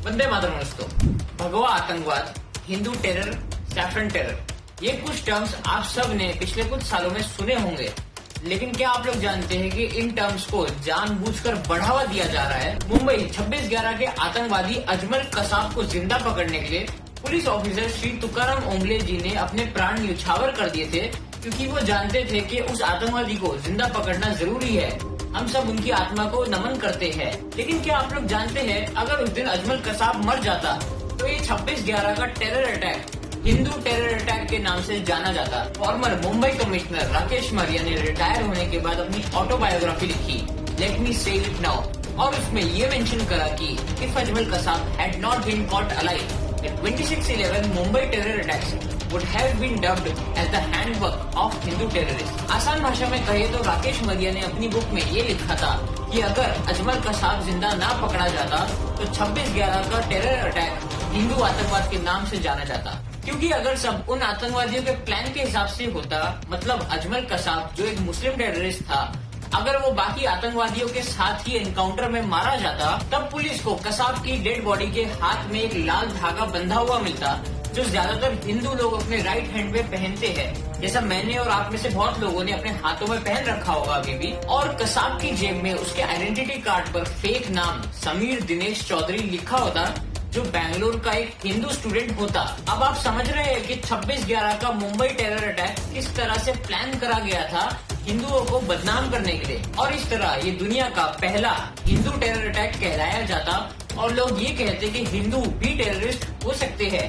वंदे मातरम दोस्तों। भगवा आतंकवाद, हिंदू टेरर, सैफरन टेरर, ये कुछ टर्म्स आप सब ने पिछले कुछ सालों में सुने होंगे, लेकिन क्या आप लोग जानते हैं कि इन टर्म्स को जानबूझकर बढ़ावा दिया जा रहा है? मुंबई 26/11 के आतंकवादी अजमल कसाब को जिंदा पकड़ने के लिए पुलिस ऑफिसर श्री तुकाराम ओंबले जी ने अपने प्राण न्यौछावर कर दिए थे, क्योंकि वो जानते थे कि उस आतंकवादी को जिंदा पकड़ना जरूरी है। हम सब उनकी आत्मा को नमन करते हैं। लेकिन क्या आप लोग जानते हैं, अगर उस दिन अजमल कसाब मर जाता तो ये 26/11 का terror attack Hindu terror attack के नाम से जाना जाता। फॉर्मर मुंबई कमिश्नर राकेश मरिया ने रिटायर होने के बाद अपनी ऑटोबायोग्राफी लिखी, लेट मी से इट नाउ, और उसमें ये मेंशन करा कि if Ajmal Kasab had not been caught alive, the 26/11 Mumbai terror attacks would have been dubbed as the handbook of Hindu terrorists। आसान भाषा में कहे तो राकेश मरिया ने अपनी बुक में ये लिखा था कि अगर अजमल कसाब जिंदा ना पकड़ा जाता तो 26/11 का टेरर अटैक हिंदू आतंकवाद के नाम से जाना जाता। क्योंकि अगर सब उन आतंकवादियों के प्लान के हिसाब से होता, मतलब अजमल कसाब जो एक मुस्लिम टेररिस्ट था, अगर वो बाकी आतंकवादियों के साथ ही एनकाउंटर में मारा जाता, तब पुलिस को कसाब की डेड बॉडी के हाथ में एक लाल धागा बंधा हुआ मिलता, जो ज्यादातर हिंदू लोग अपने राइट हैंड में पहनते हैं, जैसा मैंने और आप में से बहुत लोगों ने अपने हाथों में पहन रखा होगा अभी भी। और कसाब की जेब में उसके आइडेंटिटी कार्ड पर फेक नाम समीर दिनेश चौधरी लिखा होता, जो बैंगलोर का एक हिंदू स्टूडेंट होता। अब आप समझ रहे हैं कि 26/11 का मुंबई टेरर अटैक किस तरह से प्लान करा गया था हिंदुओं को बदनाम करने के लिए, और इस तरह ये दुनिया का पहला हिंदू टेरर अटैक कहलाया जाता, और लोग ये कहते कि हिंदू भी टेररिस्ट हो सकते हैं।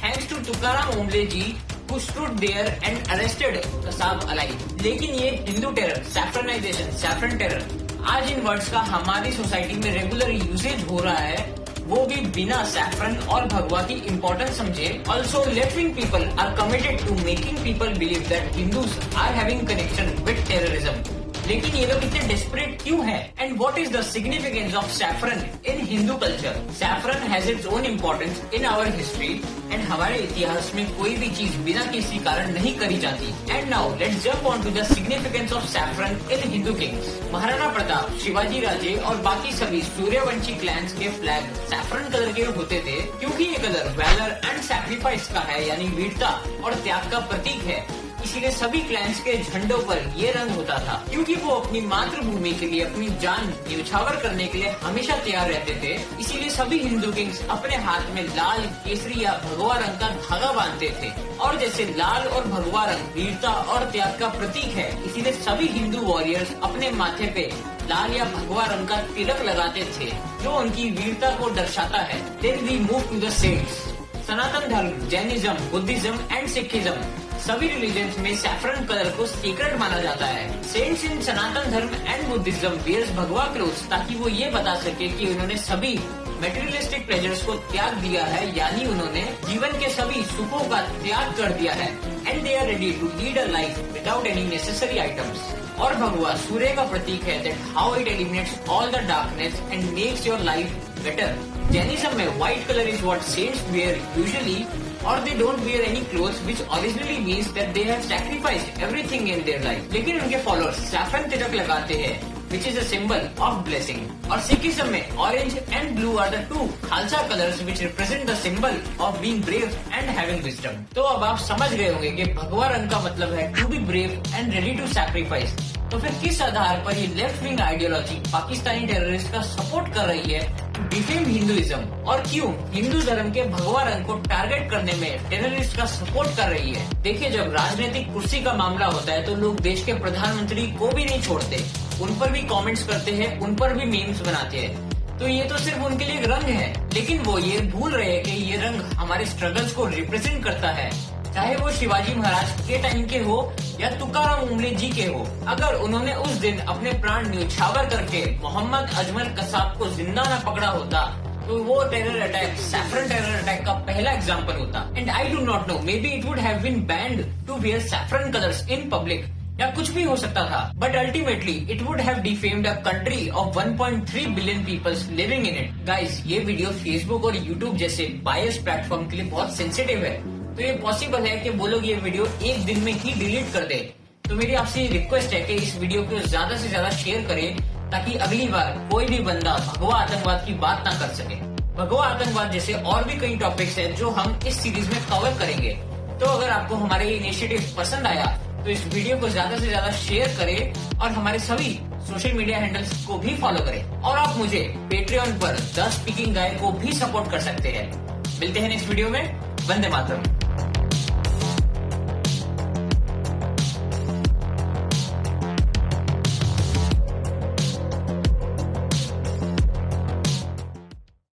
Thanks to Tukaram Omble ji who stood there and arrested Kasab alive. लेकिन ये Hindu terror, saffronization, saffron terror, आज इन वर्ड्स का हमारी सोसाइटी में रेगुलर यूसेज हो रहा है, वो भी बिना सैफरन और भगवा की इम्पोर्टेंस समझे। Also left wing people are committed to making people believe that Hindus are having connection with terrorism. लेकिन ये लोग इतने डेस्परेट क्यों हैं? And what is the significance of saffron in Hindu culture? Saffron has its own importance in our history, and हमारे इतिहास में कोई भी चीज बिना किसी कारण नहीं करी जाती। And now let's jump on to the significance of saffron in Hindu kings. Maharana Pratap, Shivaji Raje और बाकी सभी सूर्यवंशी क्लैंस के फ्लैग सैफरन कलर के होते थे, क्योंकि ये कलर वैलर एंड सैक्रिफाइस का है, यानी वीरता और त्याग का प्रतीक है। इसीलिए सभी क्लैंस के झंडों पर ये रंग होता था, क्योंकि वो अपनी मातृभूमि के लिए अपनी जान न्यौछावर करने के लिए हमेशा तैयार रहते थे। इसीलिए सभी हिंदू किंग्स अपने हाथ में लाल, केसरी या भगवा रंग का धागा बांधते थे, और जैसे लाल और भगवा रंग वीरता और त्याग का प्रतीक है, इसीलिए सभी हिंदू वॉरियर्स अपने माथे पे लाल या भगवा रंग का तिलक लगाते थे, जो उनकी वीरता को दर्शाता है। Then we move to the saints. Sanatan Dharma, Jainism, Buddhism and Sikhism, सभी रिलीजन्स में सैफरन कलर को सीक्रेट माना जाता है। Saints in Sanatan Dharma and Buddhism wears bhagwa clothes, ताकि वो ये बता सके कि उन्होंने सभी मेटेरियलिस्टिक प्लेजर्स को त्याग दिया है, यानी उन्होंने जीवन के सभी सुखों का त्याग कर दिया है, and they are ready to lead a life without any necessary items. और भगवा सूर्य का प्रतीक है, that how it eliminates all the darkness and makes your life better. Jainism में white colour is what saints wear usually, or they don't wear any clothes, which originally means that they have sacrificed everything in their life। लेकिन उनके followers saffron तिलक लगाते हैं, which is a symbol of blessing। और Sikhism में orange and blue are the two Khalsa colours which represent the symbol of being brave and having wisdom। तो अब आप समझ गए होंगे कि भगवा रंग का मतलब है to be brave and ready to sacrifice। तो फिर किस आधार पर ये left wing ideology Pakistani terrorist का सपोर्ट कर रही है डिफेम हिंदुइज्म, और क्यों हिंदू धर्म के भगवा रंग को टारगेट करने में टेररिस्ट का सपोर्ट कर रही है? देखिए, जब राजनीतिक कुर्सी का मामला होता है तो लोग देश के प्रधानमंत्री को भी नहीं छोड़ते, उन पर भी कमेंट्स करते हैं, उन पर भी मीम्स बनाते हैं। तो ये तो सिर्फ उनके लिए एक रंग है, लेकिन वो ये भूल रहे हैं कि ये रंग हमारे स्ट्रगल्स को रिप्रेजेंट करता है, चाहे वो शिवाजी महाराज के टाइम के हो या तुकाराम ओंबले जी के हो। अगर उन्होंने उस दिन अपने प्राण न्यौछावर करके मोहम्मद अजमल कसाब को जिंदा न पकड़ा होता, तो वो terror attack, saffron terror attack का पहला एग्जाम्पल होता। And I do not know, maybe it would have been banned to wear saffron colours in public, या कुछ भी हो सकता था, but ultimately it would have defamed a country of 1.3 billion peoples living in it. Guys, ये video Facebook और YouTube जैसे bias platform के लिए बहुत सेंसिटिव है, तो ये पॉसिबल है कि वो लोग ये वीडियो एक दिन में ही डिलीट कर दे। तो मेरी आपसे रिक्वेस्ट है कि इस वीडियो को ज्यादा से ज्यादा शेयर करें, ताकि अगली बार कोई भी बंदा भगवा आतंकवाद की बात ना कर सके। भगवा आतंकवाद जैसे और भी कई टॉपिक्स हैं जो हम इस सीरीज में कवर करेंगे। तो अगर आपको हमारे ये इनिशिएटिव पसंद आया तो इस वीडियो को ज्यादा से ज्यादा शेयर करें और हमारे सभी सोशल मीडिया हैंडल्स को भी फॉलो करें। और आप मुझे पेट्रियन पर द स्पीकिंग गाय को भी सपोर्ट कर सकते हैं। मिलते हैं नेक्स्ट वीडियो में। वंदे मातरम।